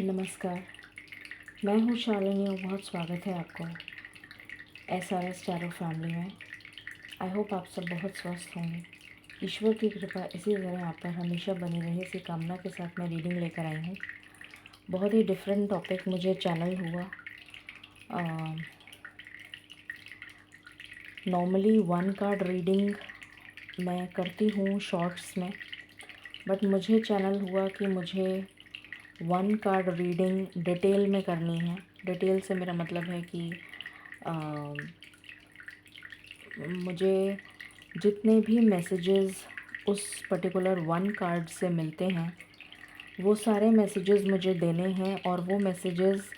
नमस्कार, मैं हूँ शालिनी और बहुत स्वागत है आपको SRS टैरो फैमिली में। आई होप आप सब बहुत स्वस्थ होंगे। ईश्वर की कृपा इसी तरह आप पर हमेशा बनी रहे, इसी कामना के साथ मैं रीडिंग लेकर आई हूँ। बहुत ही डिफरेंट टॉपिक मुझे चैनल हुआ। नॉर्मली 1 कार्ड रीडिंग मैं करती हूँ शॉर्ट्स में, बट मुझे चैनल हुआ कि मुझे 1 कार्ड रीडिंग डिटेल में करनी है। डिटेल से मेरा मतलब है कि मुझे जितने भी मैसेजेस उस पर्टिकुलर 1 कार्ड से मिलते हैं वो सारे मैसेजेस मुझे देने हैं, और वो मैसेजेस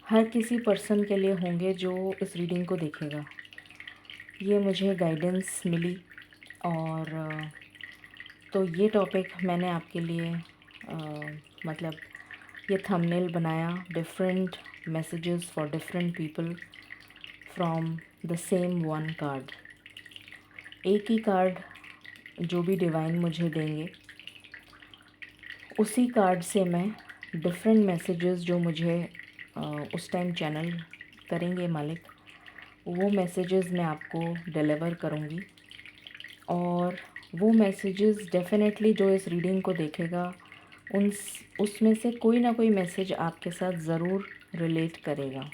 हर किसी पर्सन के लिए होंगे जो इस रीडिंग को देखेगा। ये मुझे गाइडेंस मिली, और तो ये टॉपिक मैंने आपके लिए मतलब ये थंबनेल बनाया, different messages for different people from the same 1 card. एक ही कार्ड जो भी डिवाइन मुझे देंगे उसी कार्ड से मैं डिफरेंट मैसेजेस जो मुझे उस टाइम चैनल करेंगे मालिक, वो मैसेजेस मैं आपको डिलीवर करूँगी। और वो मैसेजेस डेफिनेटली जो इस रीडिंग को देखेगा उसमें से कोई ना कोई मैसेज आपके साथ ज़रूर रिलेट करेगा।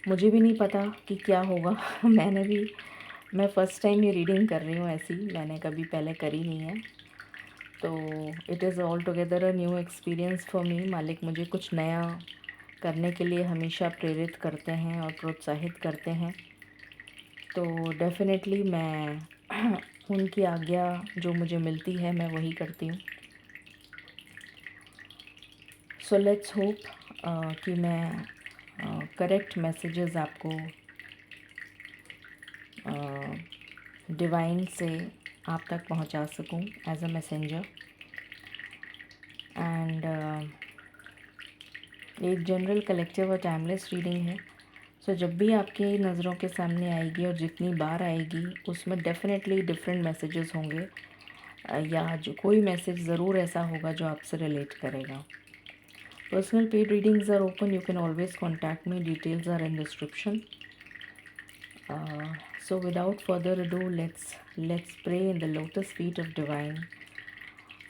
मुझे भी नहीं पता कि क्या होगा मैं फ़र्स्ट टाइम ये रीडिंग कर रही हूँ ऐसी, मैंने कभी पहले करी नहीं है, तो it is all together a new experience for me. मालिक मुझे कुछ नया करने के लिए हमेशा प्रेरित करते हैं और प्रोत्साहित करते हैं, तो डेफ़िनेटली मैं उनकी आज्ञा जो मुझे मिलती है मैं वही करती हूँ। सो लेट्स होप कि मैं करेक्ट मैसेजेस आपको डिवाइन से आप तक पहुंचा सकूं एज अ मैसेंजर। एंड एक जनरल कलेक्टिव और टाइमलेस रीडिंग है। सो जब भी आपकी नज़रों के सामने आएगी और जितनी बार आएगी उसमें डेफिनेटली डिफरेंट मैसेजेस होंगे, या जो कोई मैसेज ज़रूर ऐसा होगा जो आपसे रिलेट करेगा। Personal paid readings are open, you can always contact me, details are in description. So without further ado, let's pray in the lotus feet of divine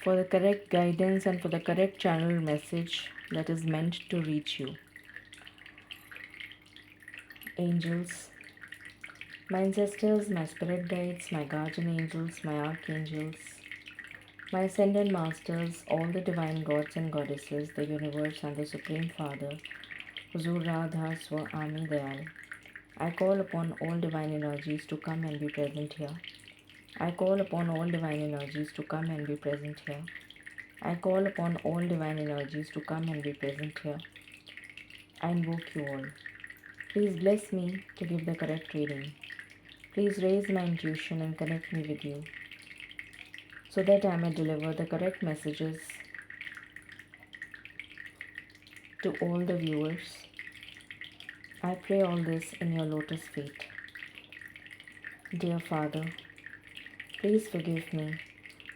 for the correct guidance and for the correct channel message that is meant to reach you. Angels, my ancestors, my spirit guides, my guardian angels, my archangels, my ascended masters, all the divine gods and goddesses, the universe and the Supreme Father, Huzur Radha Swami Dayal, I call upon all divine energies to come and be present here. I call upon all divine energies to come and be present here. I call upon all divine energies to come and be present here. I invoke you all. Please bless me to give the correct reading. Please raise my intuition and connect me with you, so that I may deliver the correct messages to all the viewers. I pray all this in your lotus feet. Dear Father, please forgive me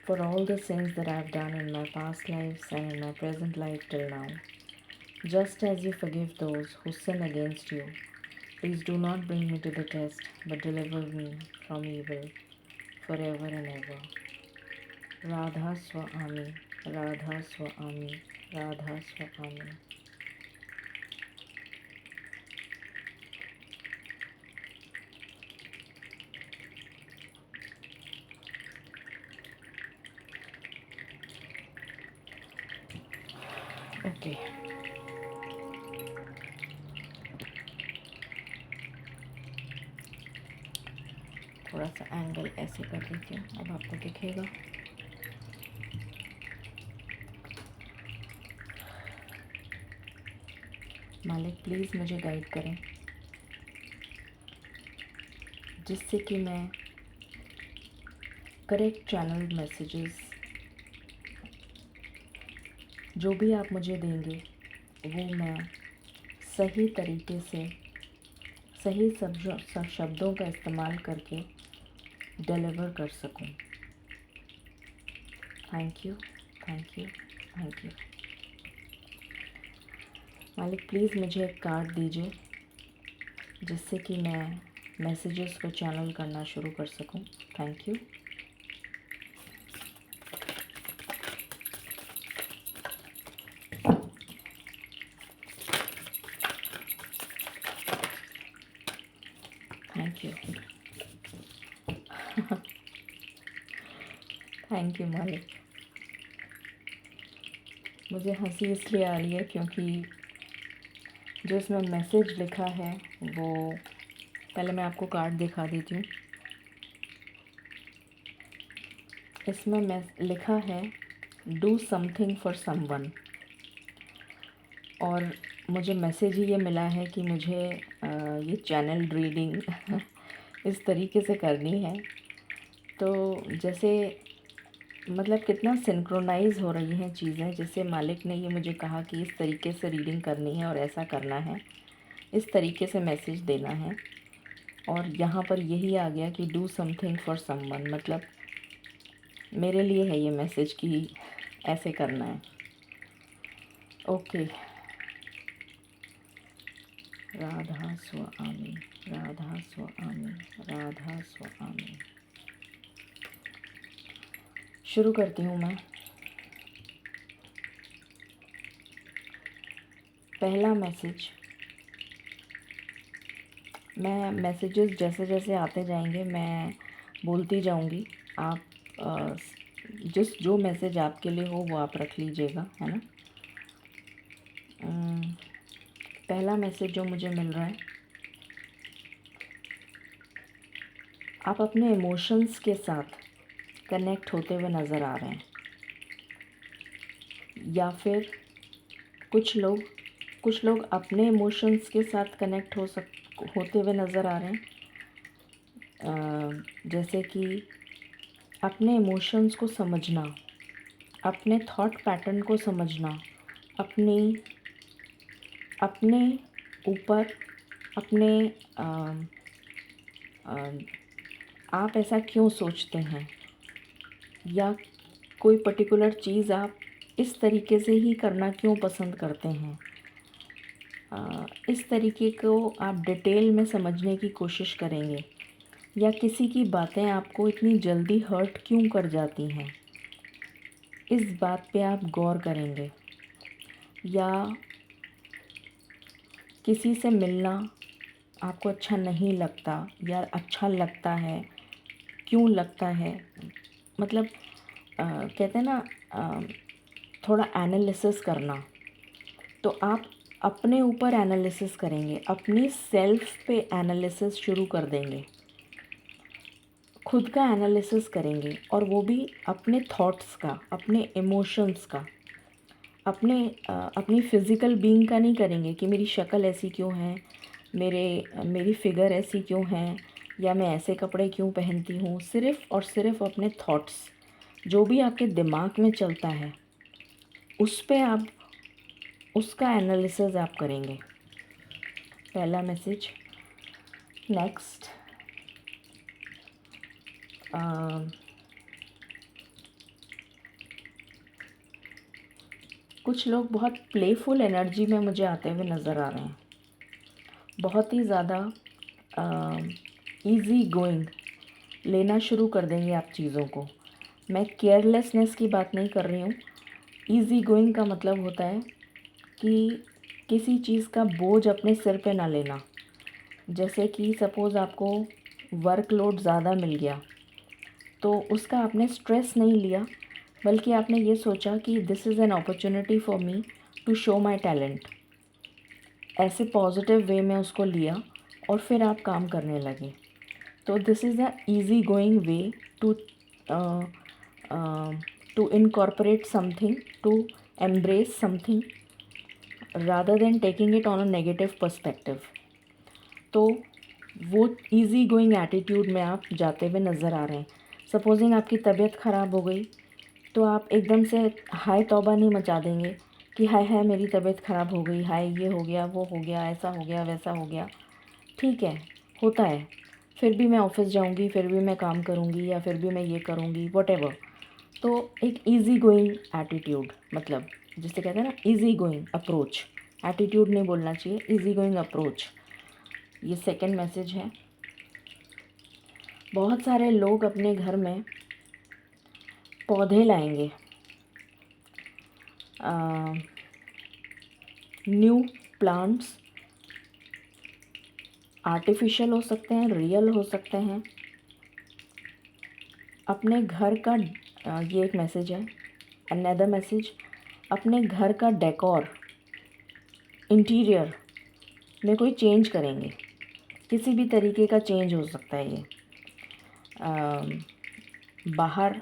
for all the sins that I have done in my past lives and in my present life till now. Just as you forgive those who sin against you, please do not bring me to the test, but deliver me from evil forever and ever. Radha Swami, Radha Swami, Radha Swami. Okay, थोड़ा सा angle ऐसे कर दीजिए, अब आपको दिखेगा। मालिक please मुझे गाइड करें, जिससे कि मैं करेक्ट चैनल मैसेजेस जो भी आप मुझे देंगे वो मैं सही तरीके से सही शब्दों का इस्तेमाल करके डिलीवर कर सकूं। Thank you, thank you, thank you. मालिक प्लीज़ मुझे एक कार्ड दीजिए जिससे कि मैं मैसेजेस को चैनल करना शुरू कर सकूं। Thank you. Thank you. Thank you मालिक। मुझे हंसी इसलिए आ रही है क्योंकि जो इसमें मैसेज लिखा है वो, पहले मैं आपको कार्ड दिखा देती हूँ। इसमें लिखा है डू समथिंग फॉर समवन, और मुझे मैसेज ही ये मिला है कि मुझे ये चैनल रीडिंग इस तरीके से करनी है। तो जैसे मतलब कितना सिंक्रोनाइज़ हो रही हैं चीज़ें, जैसे मालिक ने ये मुझे कहा कि इस तरीके से रीडिंग करनी है और ऐसा करना है, इस तरीके से मैसेज देना है। और यहाँ पर यही आ गया कि डू समथिंग फॉर समवन, मतलब मेरे लिए है ये मैसेज कि ऐसे करना है। ओके। राधा स्वामी, राधा स्वामी, राधा स्वामी। शुरू करती हूँ मैं। पहला मैसेज, मैं मैसेजेस जैसे जैसे आते जाएंगे मैं बोलती जाऊंगी। आप जो मैसेज आपके लिए हो वो आप रख लीजिएगा, है ना। पहला मैसेज जो मुझे मिल रहा है, आप अपने इमोशंस के साथ कनेक्ट होते हुए नज़र आ रहे हैं, या फिर कुछ लोग अपने इमोशंस के साथ कनेक्ट होते हुए नज़र आ रहे हैं। जैसे कि अपने इमोशंस को समझना, अपने थॉट पैटर्न को समझना, अपने ऊपर अपने आप ऐसा क्यों सोचते हैं, या कोई पर्टिकुलर चीज़ आप इस तरीके से ही करना क्यों पसंद करते हैं। इस तरीके को आप डिटेल में समझने की कोशिश करेंगे, या किसी की बातें आपको इतनी जल्दी हर्ट क्यों कर जाती हैं, इस बात पे आप गौर करेंगे। या किसी से मिलना आपको अच्छा नहीं लगता या अच्छा लगता है, क्यों लगता है, मतलब कहते हैं ना थोड़ा एनालिसिस करना। तो आप अपने ऊपर एनालिसिस करेंगे, अपनी सेल्फ पे एनालिसिस शुरू कर देंगे, खुद का एनालिसिस करेंगे, और वो भी अपने थॉट्स का, अपने इमोशंस का, अपनी फ़िज़िकल बीइंग का नहीं करेंगे कि मेरी शक्ल ऐसी क्यों है, मेरी फ़िगर ऐसी क्यों है, या मैं ऐसे कपड़े क्यों पहनती हूँ। सिर्फ़ और सिर्फ अपने थॉट्स, जो भी आपके दिमाग में चलता है उस पे आप उसका एनालिसिस आप करेंगे। पहला मैसेज। नेक्स्ट, कुछ लोग बहुत प्लेफुल एनर्जी में मुझे आते हुए नज़र आ रहे हैं, बहुत ही ज़्यादा इजी गोइंग लेना शुरू कर देंगे आप चीज़ों को। मैं केयरलेसनेस की बात नहीं कर रही हूँ। इजी गोइंग का मतलब होता है कि किसी चीज़ का बोझ अपने सिर पे ना लेना। जैसे कि सपोज़ आपको वर्कलोड ज़्यादा मिल गया, तो उसका आपने स्ट्रेस नहीं लिया, बल्कि आपने ये सोचा कि this is an opportunity for me to show my talent. ऐसे पॉजिटिव वे में उसको लिया और फिर आप काम करने लगे। तो this is the easy going way to incorporate something, to embrace something rather than taking it on a negative perspective. तो वो इजी गोइंग एटीट्यूड में आप जाते हुए नज़र आ रहे हैं। सपोजिंग आपकी तबीयत ख़राब हो गई, तो आप एकदम से हाय तौबा नहीं मचा देंगे कि हाय हाय मेरी तबीयत ख़राब हो गई, हाय ये हो गया, वो हो गया, ऐसा हो गया, वैसा हो गया। ठीक है, होता है, फिर भी मैं ऑफ़िस जाऊंगी, फिर भी मैं काम करूंगी, या फिर भी मैं ये करूंगी, व्हाटएवर। तो एक इजी गोइंग एटीट्यूड, मतलब जिसे कहते हैं ना इजी गोइंग अप्रोच, एटीट्यूड नहीं बोलना चाहिए, इजी गोइंग अप्रोच, ये सेकंड मैसेज है। बहुत सारे लोग अपने घर में पौधे लाएंगे, न्यू प्लांट्स, आर्टिफिशियल हो सकते हैं, रियल हो सकते हैं। अपने घर का ये एक मैसेज है। अनदर मैसेज, अपने घर का डेकोर, इंटीरियर में कोई चेंज करेंगे, किसी भी तरीके का चेंज हो सकता है ये। बाहर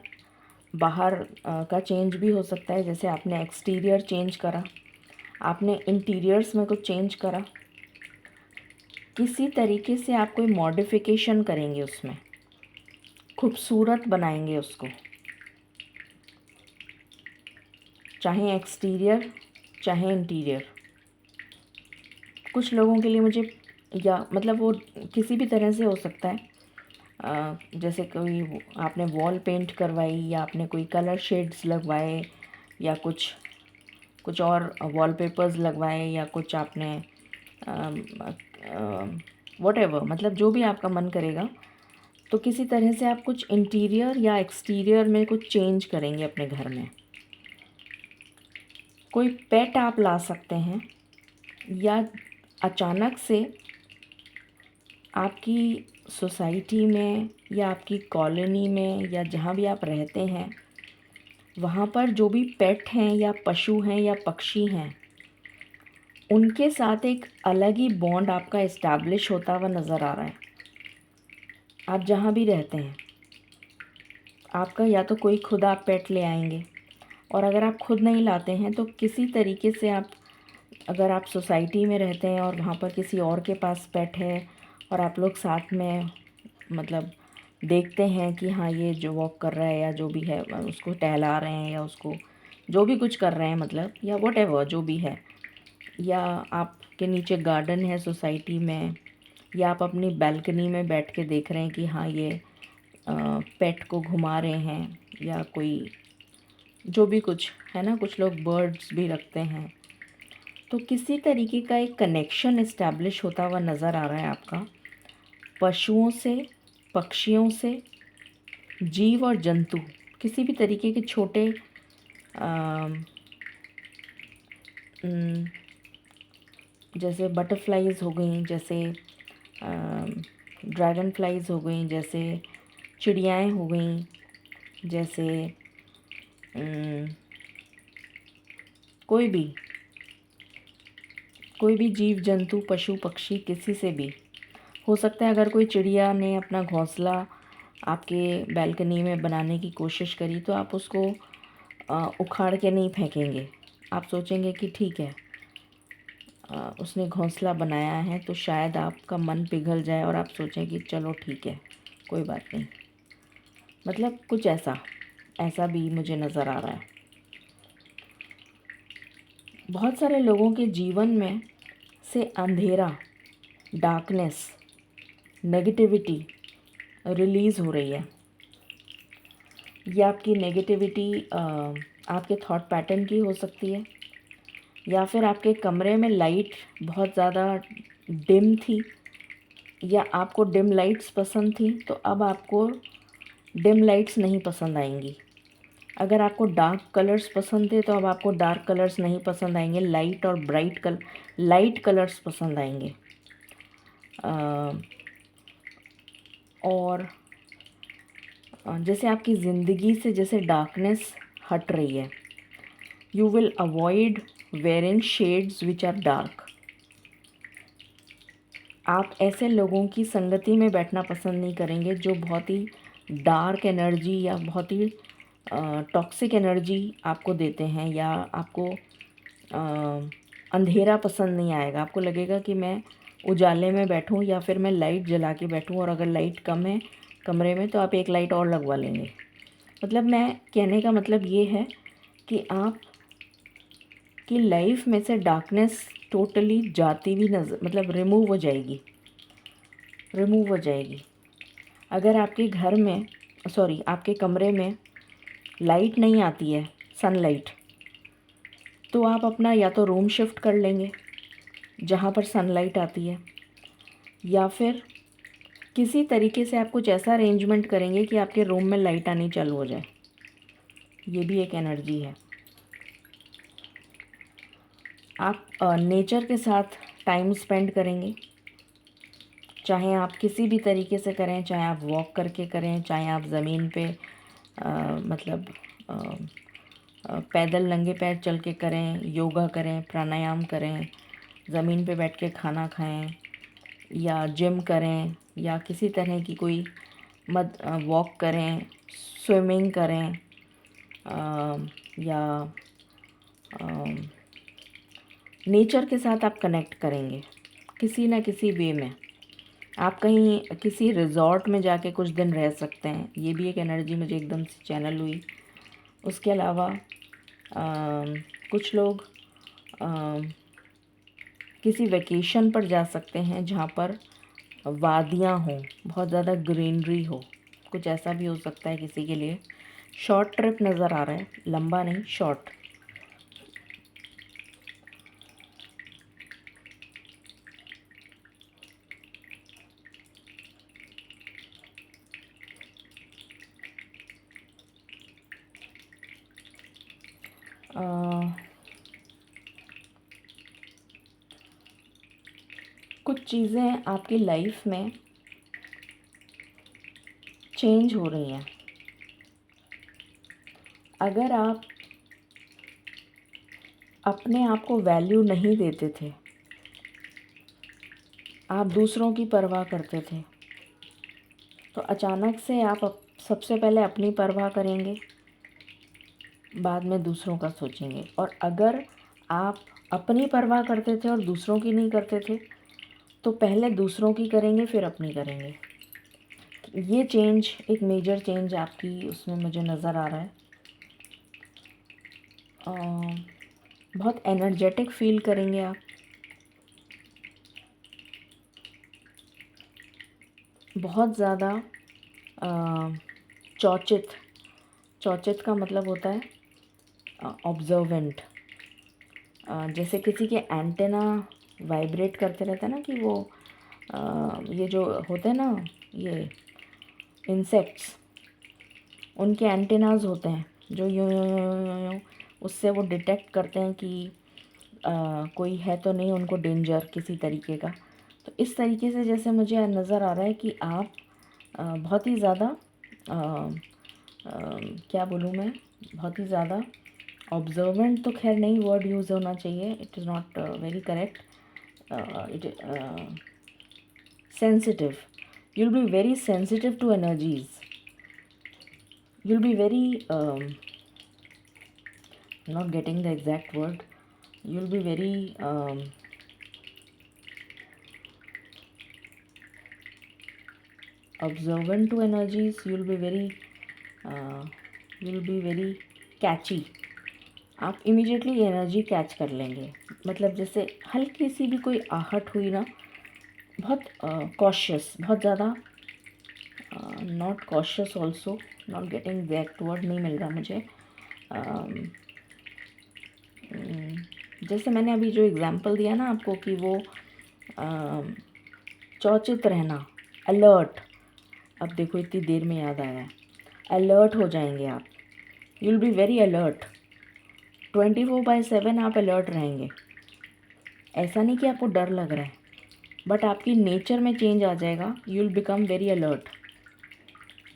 बाहर का चेंज भी हो सकता है, जैसे आपने एक्सटीरियर चेंज करा, आपने इंटीरियर्स में कुछ चेंज करा, किसी तरीके से आप कोई मॉडिफिकेशन करेंगे, उसमें खूबसूरत बनाएंगे उसको, चाहे एक्सटीरियर चाहे इंटीरियर। कुछ लोगों के लिए मुझे, या मतलब वो किसी भी तरह से हो सकता है, जैसे कोई आपने वॉल पेंट करवाई, या आपने कोई कलर शेड्स लगवाए, या कुछ और वॉलपेपर्स लगवाए, या कुछ आपने व्हाटएवर, मतलब जो भी आपका मन करेगा, तो किसी तरह से आप कुछ इंटीरियर या एक्सटीरियर में कुछ चेंज करेंगे अपने घर में। कोई पेट आप ला सकते हैं, या अचानक से आपकी सोसाइटी में या आपकी कॉलोनी में या जहाँ भी आप रहते हैं, वहाँ पर जो भी पेट हैं या पशु हैं या पक्षी हैं, उनके साथ एक अलग ही बॉन्ड आपका इस्टेब्लिश होता हुआ नज़र आ रहा है। आप जहाँ भी रहते हैं, आपका या तो कोई खुद आप पेट ले आएंगे, और अगर आप खुद नहीं लाते हैं तो किसी तरीके से आप, अगर आप सोसाइटी में रहते हैं और वहाँ पर किसी और के पास पेट है, और आप लोग साथ में मतलब देखते हैं कि हाँ ये जो वॉक कर रहा है या जो भी है, उसको टहला रहे हैं या उसको जो भी कुछ कर रहे हैं, मतलब या व्हाटएवर जो भी है, या आपके नीचे गार्डन है सोसाइटी में, या आप अपनी बैल्कनी में बैठ के देख रहे हैं कि हाँ ये पेट को घुमा रहे हैं, या कोई जो भी कुछ है ना, कुछ लोग बर्ड्स भी रखते हैं, तो किसी तरीके का एक कनेक्शन इस्टेब्लिश होता हुआ नज़र आ रहा है आपका पशुओं से, पक्षियों से, जीव और जंतु, किसी भी तरीके के छोटे जैसे बटरफ्लाइज हो गई, जैसे ड्रैगन फ्लाइज हो गई, जैसे चिड़ियाएँ हो गई, जैसे कोई भी जीव जंतु पशु पक्षी, किसी से भी हो सकता है। अगर कोई चिड़िया ने अपना घोंसला आपके बैल्कनी में बनाने की कोशिश करी, तो आप उसको उखाड़ के नहीं फेंकेंगे, आप सोचेंगे कि ठीक है उसने घोंसला बनाया है, तो शायद आपका मन पिघल जाए और आप सोचें कि चलो ठीक है कोई बात नहीं, मतलब कुछ ऐसा भी मुझे नज़र आ रहा है। बहुत सारे लोगों के जीवन में से अंधेरा, डार्कनेस, नेगेटिविटी रिलीज़ हो रही है। ये आपकी नेगेटिविटी आपके थॉट पैटर्न की हो सकती है, या फिर आपके कमरे में लाइट बहुत ज़्यादा डिम थी, या आपको डिम लाइट्स पसंद थी, तो अब आपको डिम लाइट्स नहीं पसंद आएंगी। अगर आपको डार्क कलर्स पसंद थे, तो अब आपको डार्क कलर्स नहीं पसंद आएंगे, लाइट और लाइट कलर्स पसंद आएंगे। और जैसे आपकी ज़िंदगी से जैसे डार्कनेस हट रही है, you will avoid wearing shades which are dark. आप ऐसे लोगों की संगति में बैठना पसंद नहीं करेंगे जो बहुत ही डार्क एनर्जी या बहुत ही टॉक्सिक एनर्जी आपको देते हैं, या आपको अंधेरा पसंद नहीं आएगा। आपको लगेगा कि मैं उजाले में बैठूं या फिर मैं लाइट जला के बैठूं, और अगर लाइट कम है कमरे में तो आप एक लाइट और लगवा लेंगे। मतलब मैं कहने का मतलब ये है कि आप की लाइफ में से डार्कनेस टोटली जाती भी नज़र, मतलब रिमूव हो जाएगी। अगर आपके घर में आपके कमरे में लाइट नहीं आती है, सनलाइट, तो आप अपना या तो रूम शिफ्ट कर लेंगे, जहाँ पर सनलाइट आती है, या फिर किसी तरीके से आप कुछ ऐसा अरेंजमेंट करेंगे कि आपके रूम में लाइट आनी चालू हो जाए। ये भी एक एनर्जी है। आप नेचर के साथ टाइम स्पेंड करेंगे, चाहे आप किसी भी तरीके से करें, चाहे आप वॉक करके करें, चाहे आप ज़मीन पे मतलब पैदल नंगे पैर चल के करें, योगा करें, प्राणायाम करें, ज़मीन पे बैठ के खाना खाएं, या जिम करें, या किसी तरह की कोई वॉक करें, स्विमिंग करें, या नेचर के साथ आप कनेक्ट करेंगे किसी ना किसी वे में। आप कहीं किसी रिज़ॉर्ट में जाके कुछ दिन रह सकते हैं, ये भी एक एनर्जी मुझे एकदम से चैनल हुई। उसके अलावा कुछ लोग किसी वेकेशन पर जा सकते हैं जहाँ पर वादियाँ हों, बहुत ज़्यादा ग्रीनरी हो, कुछ ऐसा भी हो सकता है किसी के लिए। शॉर्ट ट्रिप नज़र आ रहा है, लंबा नहीं, शॉर्ट। कुछ चीज़ें आपकी लाइफ में चेंज हो रही हैं। अगर आप अपने आप को वैल्यू नहीं देते थे, आप दूसरों की परवाह करते थे, तो अचानक से आप सबसे पहले अपनी परवाह करेंगे, बाद में दूसरों का सोचेंगे। और अगर आप अपनी परवाह करते थे और दूसरों की नहीं करते थे, तो पहले दूसरों की करेंगे फिर अपनी करेंगे। ये चेंज, एक मेजर चेंज आपकी उसमें मुझे नज़र आ रहा है। बहुत एनर्जेटिक फील करेंगे आप, बहुत ज़्यादा चौचित का मतलब होता है ऑब्जर्वेंट। जैसे किसी के एंटेना वाइब्रेट करते रहते हैं ना, कि वो ये जो होते हैं ना, ये इंसेक्ट्स, उनके एंटेनाज होते हैं जो यूँ यूँ यूँ यूँ यूँ, उससे वो डिटेक्ट करते हैं कि कोई है तो नहीं उनको डेंजर किसी तरीके का। तो इस तरीके से जैसे मुझे नज़र आ रहा है कि आप बहुत ही ज़्यादा क्या बोलूँ मैं, बहुत ही ज़्यादा ऑब्जर्वेंट तो खैर नहीं वर्ड यूज़ होना चाहिए, it is not very correct, it sensitive. You'll be very sensitive to energies. You'll be very not getting the exact word. You'll be very observant to energies. You'll be very catchy. आप immediately energy catch कर लेंगे। मतलब जैसे हल्की सी भी कोई आहट हुई ना, बहुत कॉशियस, बहुत ज़्यादा not cautious also, not getting exact word नहीं मिल रहा मुझे। जैसे मैंने अभी जो एग्ज़ाम्पल दिया ना आपको कि वो चौचित रहना, अलर्ट। अब देखो इतनी देर में याद आया है, अलर्ट हो जाएंगे आप। You will be very alert, 24/7 आप अलर्ट रहेंगे। ऐसा नहीं कि आपको डर लग रहा है, बट आपकी नेचर में चेंज आ जाएगा, you will become very alert.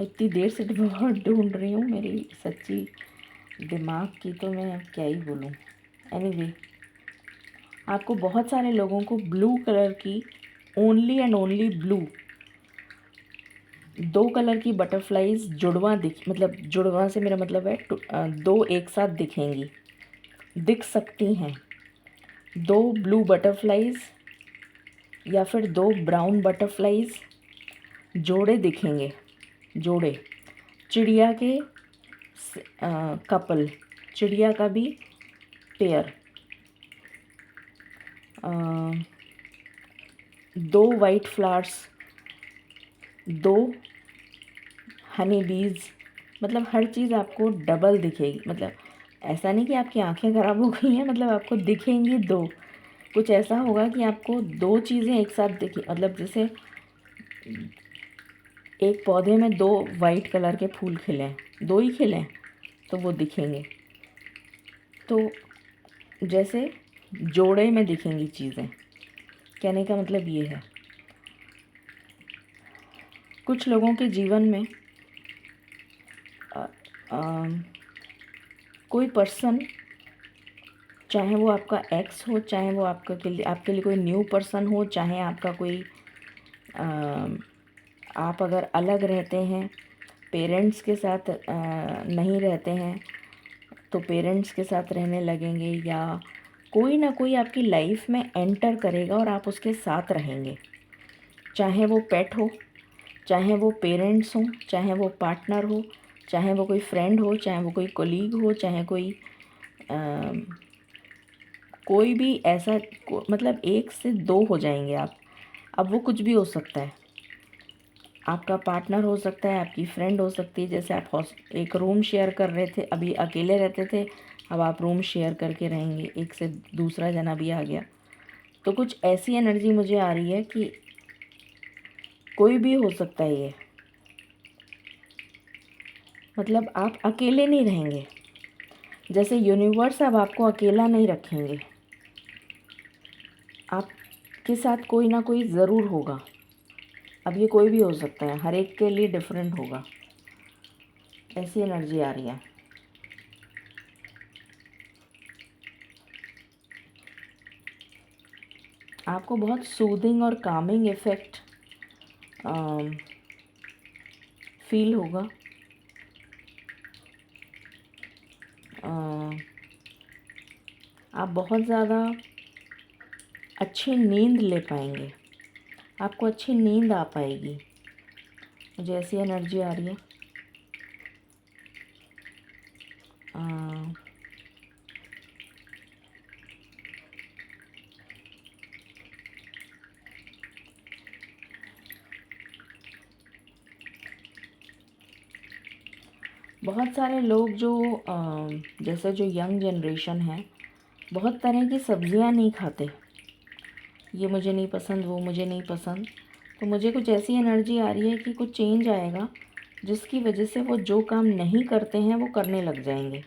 इतनी देर से वर्ड ढूंढ रही हूँ, मेरी सच्ची दिमाग की तो मैं क्या ही बोलूँ। एनीवे, आपको बहुत सारे लोगों को ब्लू कलर की, only and only blue, 2 colour की बटरफ्लाइज जुड़वा मतलब जुड़वा से मेरा मतलब है 2 एक साथ दिख सकती हैं। 2 ब्लू बटरफ्लाइज या फिर 2 ब्राउन बटरफ्लाइज जोड़े दिखेंगे, जोड़े, चिड़िया के कपल, चिड़िया का भी पेयर, 2 वाइट फ्लावर्स, 2 हनी बीज, मतलब हर चीज़ आपको डबल दिखेगी। मतलब ऐसा नहीं कि आपकी आंखें ख़राब हो गई हैं, मतलब आपको दिखेंगी 2। कुछ ऐसा होगा कि आपको दो चीज़ें एक साथ दिखी, मतलब जैसे एक पौधे में दो वाइट कलर के फूल खिले हैं, दो ही खिले हैं, तो वो दिखेंगे। तो जैसे जोड़े में दिखेंगी चीज़ें, कहने का मतलब ये है। कुछ लोगों के जीवन में कोई पर्सन, चाहे वो आपका एक्स हो, चाहे वो आपके लिए कोई न्यू पर्सन हो, चाहे आपका कोई आप अगर अलग रहते हैं, पेरेंट्स के साथ नहीं रहते हैं तो पेरेंट्स के साथ रहने लगेंगे, या कोई ना कोई आपकी लाइफ में एंटर करेगा और आप उसके साथ रहेंगे। चाहे वो पेट हो, चाहे वो पेरेंट्स हों, चाहे वो पार्टनर हो, चाहे वो कोई फ्रेंड हो, चाहे वो कोई कोलीग हो, चाहे कोई भी ऐसा मतलब एक से दो हो जाएंगे आप। अब वो कुछ भी हो सकता है, आपका पार्टनर हो सकता है, आपकी फ्रेंड हो सकती है। जैसे आप एक रूम शेयर कर रहे थे, अभी अकेले रहते थे, अब आप रूम शेयर करके रहेंगे, एक से दूसरा जना भी आ गया। तो कुछ ऐसी एनर्जी मुझे आ रही है कि कोई भी हो सकता है ये, मतलब आप अकेले नहीं रहेंगे। जैसे यूनिवर्स अब आपको अकेला नहीं रखेंगे, आपके साथ कोई ना कोई ज़रूर होगा। अब ये कोई भी हो सकता है, हर एक के लिए डिफरेंट होगा, ऐसी एनर्जी आ रही है। आपको बहुत सूदिंग और कामिंग इफ़ेक्ट फील होगा। आप बहुत ज़्यादा अच्छी नींद ले पाएंगे, आपको अच्छी नींद आ पाएगी, मुझे ऐसी एनर्जी आ रही है। बहुत सारे लोग जो जैसे जो यंग जनरेशन है, बहुत तरह की सब्जियां नहीं खाते, ये मुझे नहीं पसंद, वो मुझे नहीं पसंद। तो मुझे कुछ ऐसी एनर्जी आ रही है कि कुछ चेंज आएगा जिसकी वजह से वो जो काम नहीं करते हैं वो करने लग जाएंगे।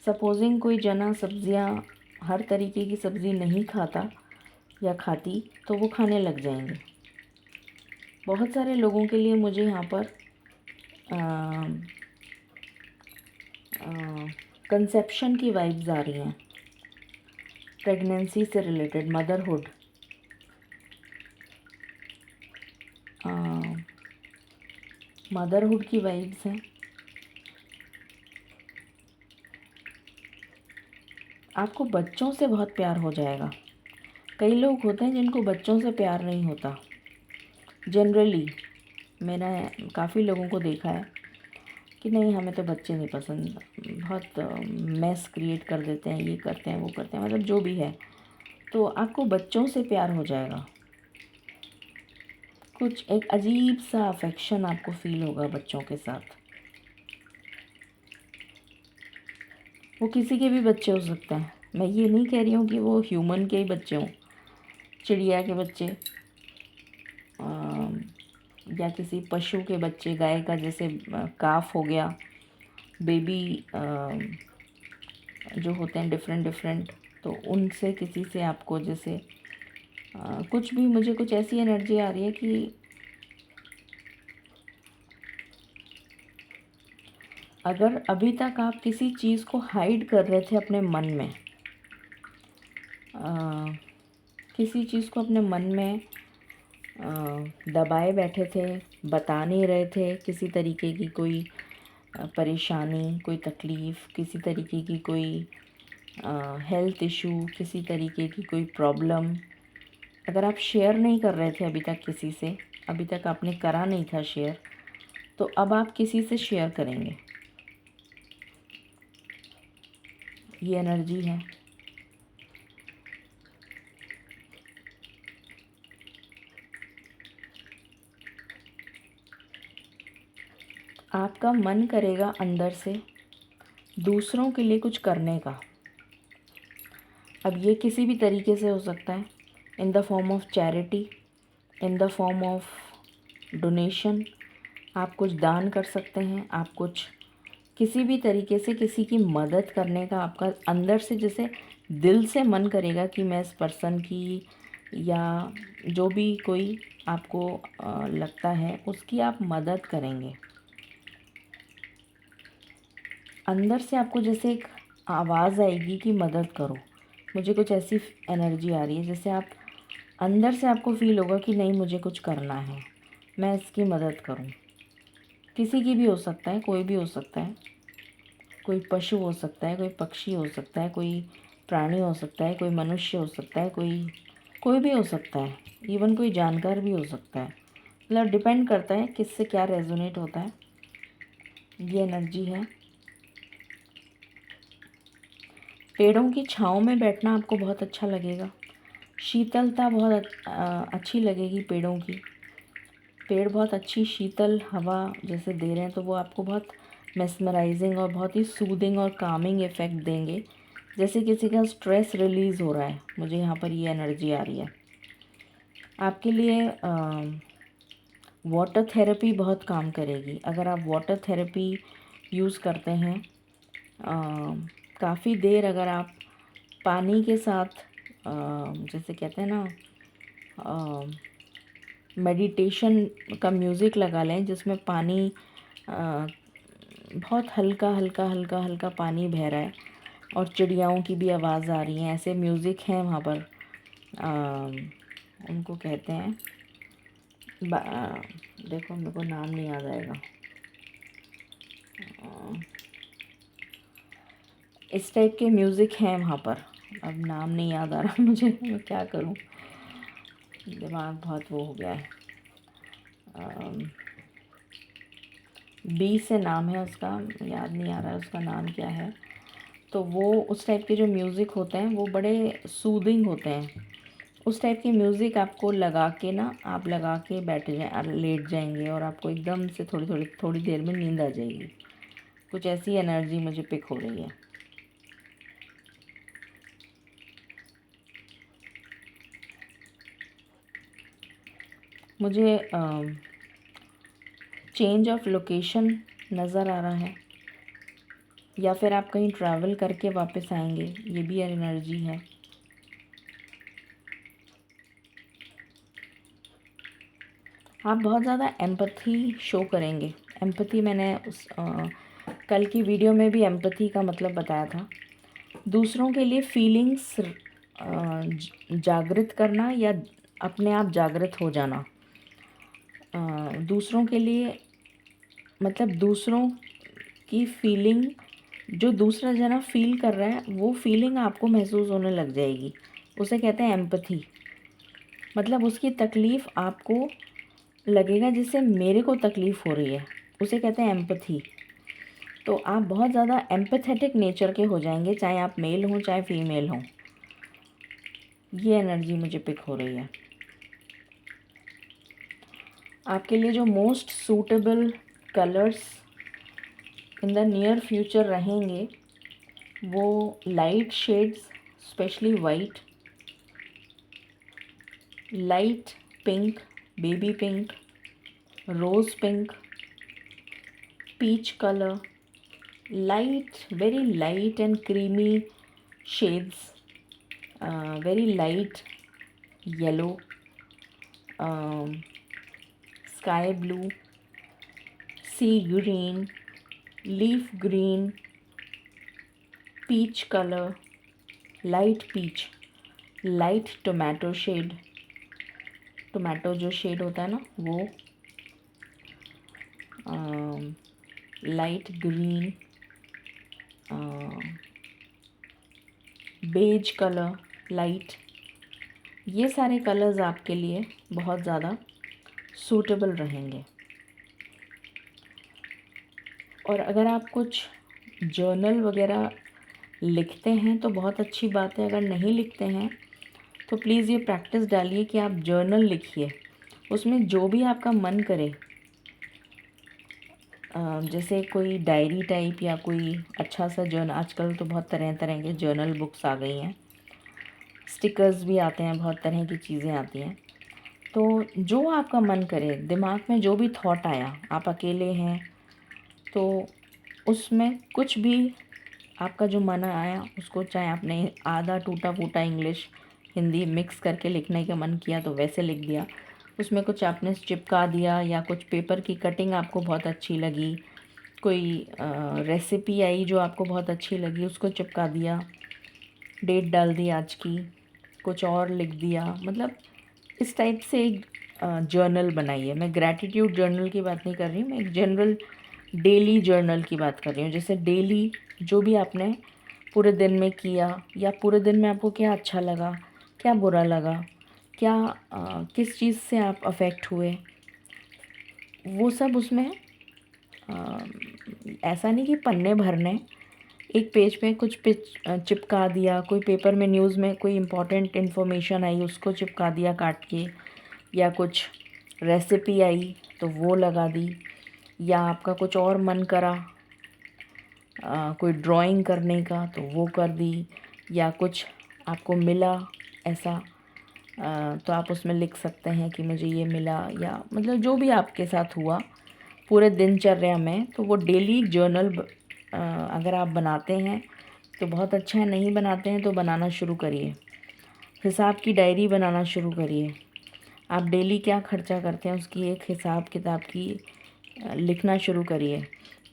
सपोजिंग कोई जना सब्जियां, हर तरीके की सब्ज़ी नहीं खाता या खाती, तो वो खाने लग जाएंगे। बहुत सारे लोगों के लिए मुझे यहाँ पर कंसेप्शन की वाइब्स आ रही हैं, प्रेगनेंसी से रिलेटेड, मदरहुड, मदरहुड की वाइब्स हैं। आपको बच्चों से बहुत प्यार हो जाएगा। कई लोग होते हैं जिनको बच्चों से प्यार नहीं होता। जनरली मैंने काफ़ी लोगों को देखा है कि नहीं, हमें तो बच्चे नहीं पसंद, बहुत मैस क्रिएट कर देते हैं, ये करते हैं, वो करते हैं, मतलब जो भी है। तो आपको बच्चों से प्यार हो जाएगा, कुछ एक अजीब सा अफेक्शन आपको फील होगा बच्चों के साथ। वो किसी के भी बच्चे हो सकते हैं, मैं ये नहीं कह रही हूँ कि वो ह्यूमन के ही बच्चे हों, चिड़िया के बच्चे या किसी पशु के बच्चे, गाय का जैसे काफ हो गया, बेबी जो होते हैं डिफरेंट डिफरेंट, तो उनसे किसी से आपको जैसे कुछ भी, मुझे कुछ ऐसी एनर्जी आ रही है कि अगर अभी तक आप किसी चीज़ को हाइड कर रहे थे अपने मन में, किसी चीज़ को अपने मन में दबाए बैठे थे, बता नहीं रहे थे, किसी तरीके की कोई परेशानी, कोई तकलीफ़, किसी तरीके की कोई हेल्थ इशू, किसी तरीके की कोई प्रॉब्लम, अगर आप शेयर नहीं कर रहे थे अभी तक किसी से, अभी तक आपने करा नहीं था शेयर, तो अब आप किसी से शेयर करेंगे, ये एनर्जी है। आपका मन करेगा अंदर से दूसरों के लिए कुछ करने का, अब ये किसी भी तरीके से हो सकता है, in the form of charity, in the form of donation. आप कुछ दान कर सकते हैं, आप कुछ किसी भी तरीके से किसी की मदद करने का आपका अंदर से जैसे दिल से मन करेगा कि मैं इस पर्सन की, या जो भी कोई आपको लगता है उसकी आप मदद करेंगे। अंदर से आपको जैसे एक आवाज़ आएगी कि मदद करो। मुझे कुछ ऐसी एनर्जी आ रही है जैसे आप अंदर से आपको फ़ील होगा कि नहीं मुझे कुछ करना है, मैं इसकी मदद करूं। किसी की भी हो सकता है, कोई भी हो सकता है, कोई पशु हो सकता है, कोई पक्षी हो सकता है, कोई प्राणी हो सकता है, कोई मनुष्य हो सकता है, कोई भी हो सकता है, इवन कोई जानकार भी हो सकता है। मतलब डिपेंड करता है किससे क्या रेजोनेट होता है। ये एनर्जी है। पेड़ों की छाँव में बैठना आपको बहुत अच्छा लगेगा। शीतलता बहुत अच्छी लगेगी पेड़ों की। पेड़ बहुत अच्छी शीतल हवा जैसे दे रहे हैं तो वो आपको बहुत मेस्मराइजिंग और बहुत ही सूदिंग और कामिंग इफ़ेक्ट देंगे। जैसे किसी का स्ट्रेस रिलीज़ हो रहा है, मुझे यहाँ पर ये एनर्जी आ रही है। आपके लिए वाटर थेरेपी बहुत काम करेगी। अगर आप वाटर थेरेपी यूज़ करते हैं, काफ़ी देर अगर आप पानी के साथ जैसे कहते हैं ना, मेडिटेशन का म्यूज़िक लगा लें जिसमें पानी बहुत हल्का हल्का हल्का हल्का पानी बह रहा है और चिड़ियाओं की भी आवाज़ आ रही है, ऐसे म्यूज़िक हैं वहाँ पर। उनको कहते हैं देखो मेरे को नाम नहीं याद आएगा। इस टाइप के म्यूज़िक हैं वहाँ पर, अब नाम नहीं याद आ रहा मुझे, मैं क्या करूँ, दिमाग बहुत वो हो गया है। बी से नाम है उसका, याद नहीं आ रहा है उसका नाम क्या है। तो वो उस टाइप के जो म्यूज़िक होते हैं वो बड़े सूदिंग होते हैं। उस टाइप की म्यूज़िक आपको लगा के ना, आप लगा के बैठ जाए, लेट जाएंगे और आपको एकदम से थोड़ी देर में नींद आ जाएगी। कुछ ऐसी एनर्जी मुझे पिक हो रही है। मुझे चेंज ऑफ लोकेशन नज़र आ रहा है, या फिर आप कहीं ट्रैवल करके वापस आएंगे, ये भी एनर्जी है। आप बहुत ज़्यादा एम्पथी शो करेंगे। एम्पथी मैंने कल की वीडियो में भी एम्पथी का मतलब बताया था। दूसरों के लिए फीलिंग्स जागृत करना या अपने आप जागृत हो जाना। दूसरों के लिए मतलब दूसरों की फीलिंग, जो दूसरा जना फील कर रहा है वो फीलिंग आपको महसूस होने लग जाएगी। उसे कहते हैं एम्पथी। मतलब उसकी तकलीफ़ आपको लगेगा जिससे मेरे को तकलीफ़ हो रही है, उसे कहते हैं एम्पथी। तो आप बहुत ज़्यादा एम्पैथेटिक नेचर के हो जाएंगे, चाहे आप मेल हों चाहे फीमेल हों। ये एनर्जी मुझे पिक हो रही है। आपके लिए जो most suitable colours in the near future रहेंगे वो light shades, specially white, light pink, baby pink, rose pink, peach colour, light, very light and creamy shades, very light yellow, sky blue, sea green, leaf green, peach color, light peach, light tomato shade, tomato जो shade होता है ना वो, light green, beige colour, light, ये सारे colours आपके लिए बहुत ज़्यादा सूटेबल रहेंगे। और अगर आप कुछ जर्नल वगैरह लिखते हैं तो बहुत अच्छी बात है। अगर नहीं लिखते हैं तो प्लीज़ ये प्रैक्टिस डालिए कि आप जर्नल लिखिए, उसमें जो भी आपका मन करे, जैसे कोई डायरी टाइप या कोई अच्छा सा जर्नल। आजकल तो बहुत तरह तरह के जर्नल बुक्स आ गई हैं, स्टिकर्स भी आते हैं, बहुत तरह की चीज़ें आती हैं। तो जो आपका मन करे, दिमाग में जो भी थॉट आया, आप अकेले हैं तो उसमें कुछ भी आपका जो मन आया उसको, चाहे आपने आधा टूटा फूटा इंग्लिश हिंदी मिक्स करके लिखने का मन किया तो वैसे लिख दिया, उसमें कुछ आपने चिपका दिया, या कुछ पेपर की कटिंग आपको बहुत अच्छी लगी, कोई रेसिपी आई जो आपको बहुत अच्छी लगी उसको चिपका दिया, डेट डाल दी आज की, कुछ और लिख दिया। मतलब इस टाइप से एक जर्नल बनाइए। मैं ग्रैटिट्यूड जर्नल की बात नहीं कर रही हूँ, मैं एक जनरल डेली जर्नल की बात कर रही हूँ। जैसे डेली जो भी आपने पूरे दिन में किया, या पूरे दिन में आपको क्या अच्छा लगा, क्या बुरा लगा, क्या किस चीज़ से आप अफेक्ट हुए, वो सब उसमें ऐसा नहीं कि पन्ने भरने, एक पेज पे कुछ चिपका दिया, कोई पेपर में न्यूज़ में कोई इम्पोर्टेंट इन्फॉर्मेशन आई उसको चिपका दिया काट के, या कुछ रेसिपी आई तो वो लगा दी, या आपका कुछ और मन करा कोई ड्राइंग करने का तो वो कर दी, या कुछ आपको मिला ऐसा तो आप उसमें लिख सकते हैं कि मुझे ये मिला, या मतलब जो भी आपके साथ हुआ पूरे दिनचर्या में, तो वो डेली जर्नल अगर आप बनाते हैं तो बहुत अच्छा है, नहीं बनाते हैं तो बनाना शुरू करिए। हिसाब की डायरी बनाना शुरू करिए। आप डेली क्या खर्चा करते हैं उसकी एक हिसाब किताब की लिखना शुरू करिए।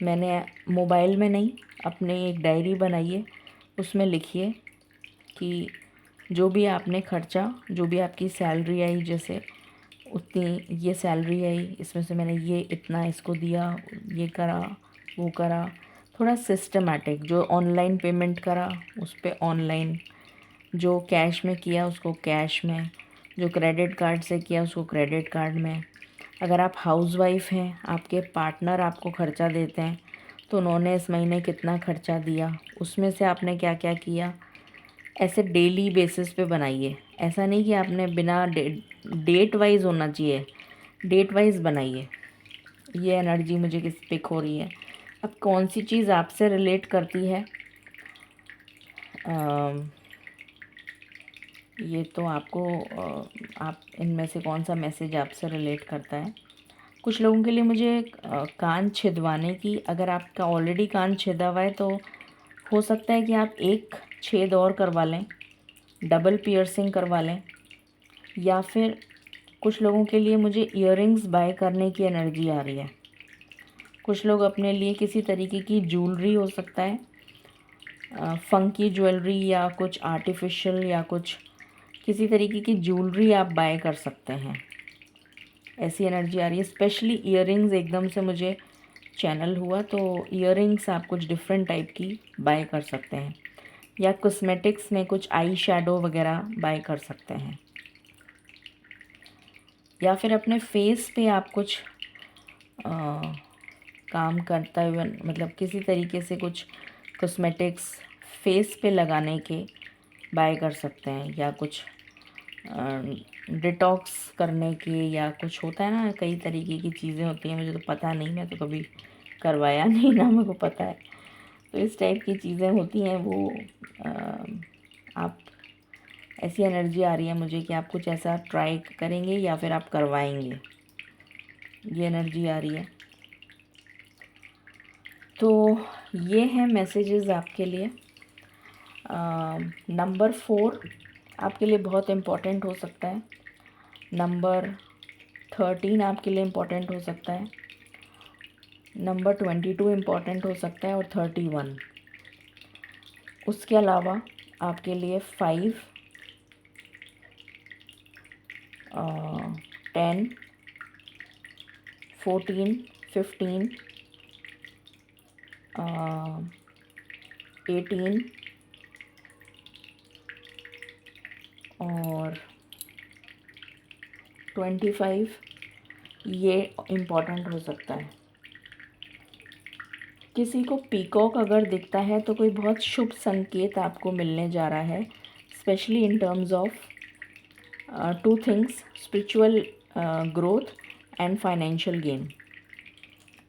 मैंने मोबाइल में नहीं, अपने एक डायरी बनाइए, उसमें लिखिए कि जो भी आपने खर्चा, जो भी आपकी सैलरी आई, जैसे उतनी ये सैलरी आई, इसमें से मैंने ये इतना इसको दिया, ये करा वो करा, थोड़ा सिस्टमैटिक। जो ऑनलाइन पेमेंट करा उस पर ऑनलाइन, जो कैश में किया उसको कैश में, जो क्रेडिट कार्ड से किया उसको क्रेडिट कार्ड में। अगर आप हाउसवाइफ हैं, आपके पार्टनर आपको खर्चा देते हैं, तो उन्होंने इस महीने कितना खर्चा दिया, उसमें से आपने क्या क्या किया, ऐसे डेली बेसिस पे बनाइए। ऐसा नहीं कि आपने बिना डेट वाइज होना चाहिए, डेट वाइज बनाइए। ये एनर्जी मुझे किस पे खो रही है, अब कौन सी चीज़ आपसे रिलेट करती है, ये तो आपको आप इनमें से कौन सा मैसेज आपसे रिलेट करता है। कुछ लोगों के लिए मुझे कान छिदवाने की, अगर आपका ऑलरेडी कान छिदा हुआ है तो हो सकता है कि आप एक छेद और करवा लें, डबल पियर्सिंग करवा लें, या फिर कुछ लोगों के लिए मुझे इयररिंग्स बाय करने की एनर्जी आ रही है। कुछ लोग अपने लिए किसी तरीके की ज्वेलरी, हो सकता है फंकी ज्वेलरी, या कुछ आर्टिफिशियल, या कुछ किसी तरीके की ज्वेलरी आप बाय कर सकते हैं। ऐसी एनर्जी आ रही है। स्पेशली इयररिंग्स एकदम से मुझे चैनल हुआ, तो इयररिंग्स आप कुछ डिफरेंट टाइप की बाय कर सकते हैं, या कॉस्मेटिक्स में कुछ आई शैडो वगैरह बाय कर सकते हैं, या फिर अपने फेस पे आप कुछ काम करता हुआ, मतलब किसी तरीके से कुछ कॉस्मेटिक्स फेस पे लगाने के बाय कर सकते हैं, या कुछ डिटॉक्स करने के, या कुछ होता है ना, कई तरीके की चीज़ें होती हैं, मुझे तो पता नहीं, मैं तो कभी करवाया नहीं ना, मेरे को पता है। तो इस टाइप की चीज़ें होती हैं, वो आप, ऐसी एनर्जी आ रही है मुझे कि आप कुछ ऐसा ट्राई करेंगे या फिर आप करवाएंगे, ये एनर्जी आ रही है। तो ये हैं मैसेजेस आपके लिए। नंबर 4 आपके लिए बहुत इम्पोर्टेंट हो सकता है। नंबर 13 आपके लिए इम्पोर्टेंट हो सकता है। नंबर 22 इम्पोर्टेंट हो सकता है, और 31। उसके अलावा आपके लिए 5, 10, 14, 15, 18 और 25 ये इम्पोर्टेंट हो सकता है। किसी को पीकॉक अगर दिखता है तो कोई बहुत शुभ संकेत आपको मिलने जा रहा है, specially in terms of 2 things, spiritual growth and financial gain.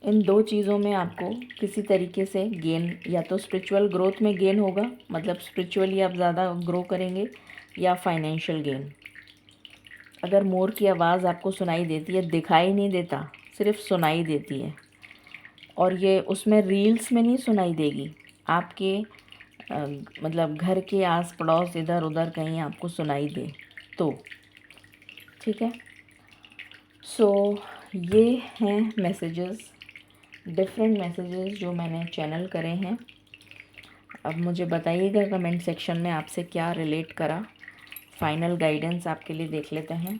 इन दो चीज़ों में आपको किसी तरीके से गेन, या तो स्पिरिचुअल ग्रोथ में गेन होगा, मतलब स्पिरिचुअली आप ज़्यादा ग्रो करेंगे, या फाइनेंशियल गेन। अगर मोर की आवाज़ आपको सुनाई देती है, दिखाई नहीं देता, सिर्फ सुनाई देती है, और ये उसमें रील्स में नहीं सुनाई देगी, आपके मतलब घर के आस पड़ोस इधर उधर कहीं आपको सुनाई दे तो ठीक है। सो ये हैं मैसेजेस, डिफरेंट मैसेजेस जो मैंने चैनल करे हैं। अब मुझे बताइएगा कमेंट सेक्शन में आपसे क्या रिलेट करा। फाइनल गाइडेंस आपके लिए देख लेते हैं।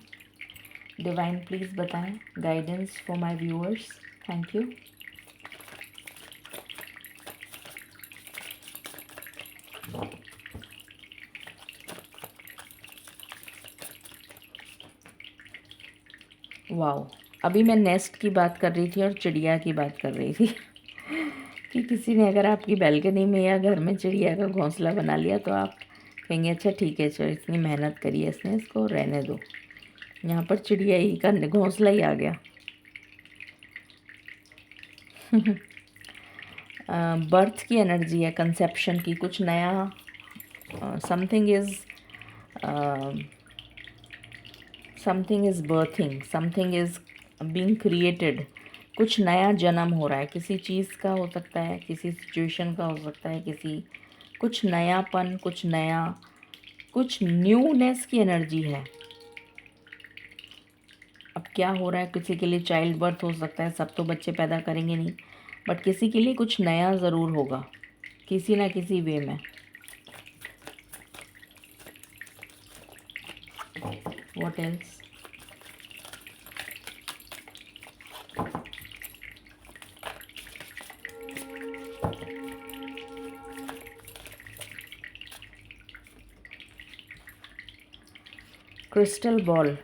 डिवाइन प्लीज़ बताएं guidance for my viewers. Thank you. Wow, अभी मैं नेस्ट की बात कर रही थी और चिड़िया की बात कर रही थी कि किसी ने अगर आपकी बैल्कनी में या घर में चिड़िया का घोंसला बना लिया तो आप कहेंगे अच्छा ठीक है, चलो इतनी मेहनत करी है इसने, इसको रहने दो। यहाँ पर चिड़िया ही का घोंसला ही आ गया। बर्थ की एनर्जी है, कंसेप्शन की, कुछ नया, something is berthing, something is being created. कुछ नया जन्म हो रहा है, किसी चीज़ का हो सकता है, किसी सिचुएशन का हो सकता है, कुछ नयापन, कुछ नया, कुछ न्यूनेस की एनर्जी है। अब क्या हो रहा है, किसी के लिए चाइल्ड बर्थ हो सकता है, सब तो बच्चे पैदा करेंगे नहीं, बट किसी के लिए कुछ नया ज़रूर होगा किसी ना किसी वे में। What else? Crystal ball.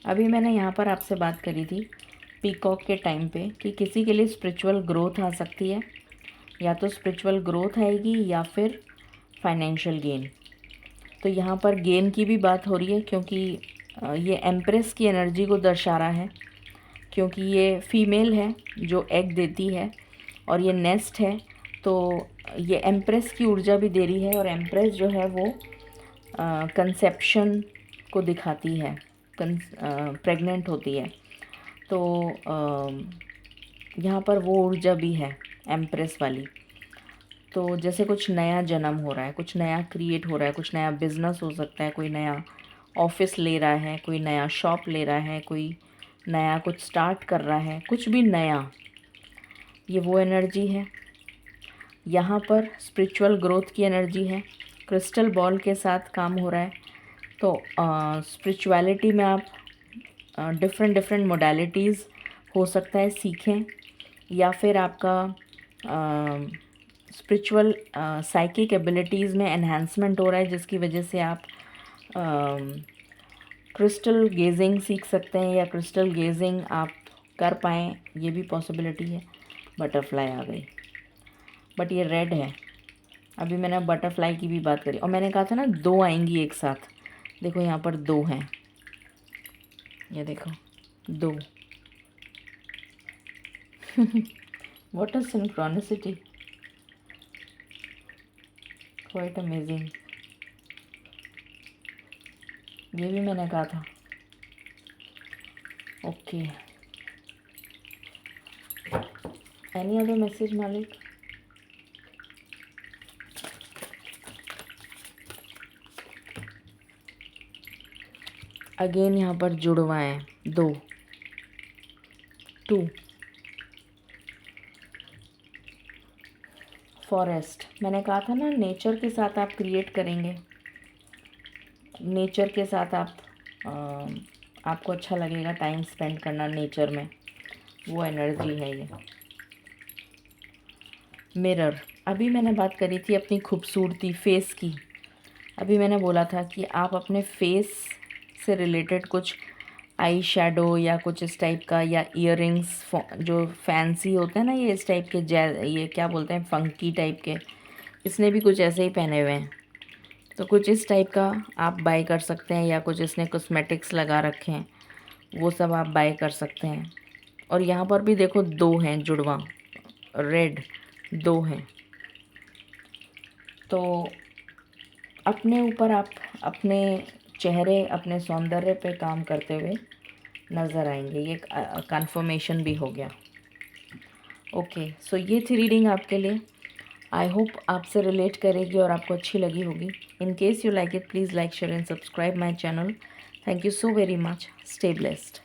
अभी मैंने यहाँ पर आपसे बात करी थी पीकॉक के टाइम पे कि किसी के लिए स्पिरिचुअल ग्रोथ आ सकती है, या तो स्पिरिचुअल ग्रोथ आएगी या फिर फाइनेंशियल गेन। तो यहाँ पर गेन की भी बात हो रही है, क्योंकि ये एम्प्रेस की एनर्जी को दर्शा रहा है, क्योंकि ये फीमेल है जो एग देती है और ये नेस्ट है, तो ये एम्प्रेस की ऊर्जा भी दे रही है, और एम्प्रेस जो है वो कंसेप्शन को दिखाती है, प्रेग्नेंट होती है। तो यहाँ पर वो ऊर्जा भी है एम्प्रेस वाली। तो जैसे कुछ नया जन्म हो रहा है, कुछ नया क्रिएट हो रहा है, कुछ नया बिजनेस हो सकता है, कोई नया ऑफिस ले रहा है, कोई नया शॉप ले रहा है, कोई नया कुछ स्टार्ट कर रहा है, कुछ भी नया, ये वो एनर्जी है। यहाँ पर स्पिरिचुअल ग्रोथ की एनर्जी है, क्रिस्टल बॉल के साथ काम हो रहा है। तो स्पिरिचुअलिटी में आप डिफरेंट मोडालिटीज़ हो सकता है सीखें, या फिर आपका स्पिरिचुअल साइकिक एबिलिटीज़ में एनहांसमेंट हो रहा है, जिसकी वजह से आप क्रिस्टल गेजिंग सीख सकते हैं, या क्रिस्टल गेजिंग आप कर पाएँ, ये भी पॉसिबिलिटी है। बटरफ्लाई आ गई, बट ये रेड है। अभी मैंने बटरफ्लाई की भी बात करी, और मैंने कहा था ना 2 आएंगी एक साथ। देखो यहाँ पर 2 हैं, ये देखो 2। What a synchronicity, quite amazing. ये भी मैंने कहा था। ओके, एनी अदर मैसेज मालिक? अगेन यहाँ पर जुड़वा है 2 2। फॉरेस्ट, मैंने कहा था ना नेचर के साथ आप क्रिएट करेंगे, नेचर के साथ आप आपको अच्छा लगेगा टाइम स्पेंड करना नेचर में, वो एनर्जी है ये। मिरर, अभी मैंने बात करी थी अपनी खूबसूरती फेस की। अभी मैंने बोला था कि आप अपने फेस से रिलेटेड कुछ आई शेडो या कुछ इस टाइप का, या इयररिंग्स जो फैंसी होते हैं ना, ये इस टाइप के, ये क्या बोलते हैं, फंकी टाइप के, इसने भी कुछ ऐसे ही पहने हुए हैं, तो कुछ इस टाइप का आप बाय कर सकते हैं, या कुछ इसने कॉस्मेटिक्स लगा रखे हैं, वो सब आप बाय कर सकते हैं। और यहाँ पर भी देखो 2 हैं जुड़वा, रेड 2 हैं। तो अपने ऊपर आप अपने चेहरे, अपने सौंदर्य पे काम करते हुए नज़र आएंगे। ये कन्फर्मेशन भी हो गया। ओके, सो ये थी रीडिंग आपके लिए। आई होप आपसे रिलेट करेगी और आपको अच्छी लगी होगी। In case you like it, please like, share and subscribe my channel. Thank you so very much. Stay blessed.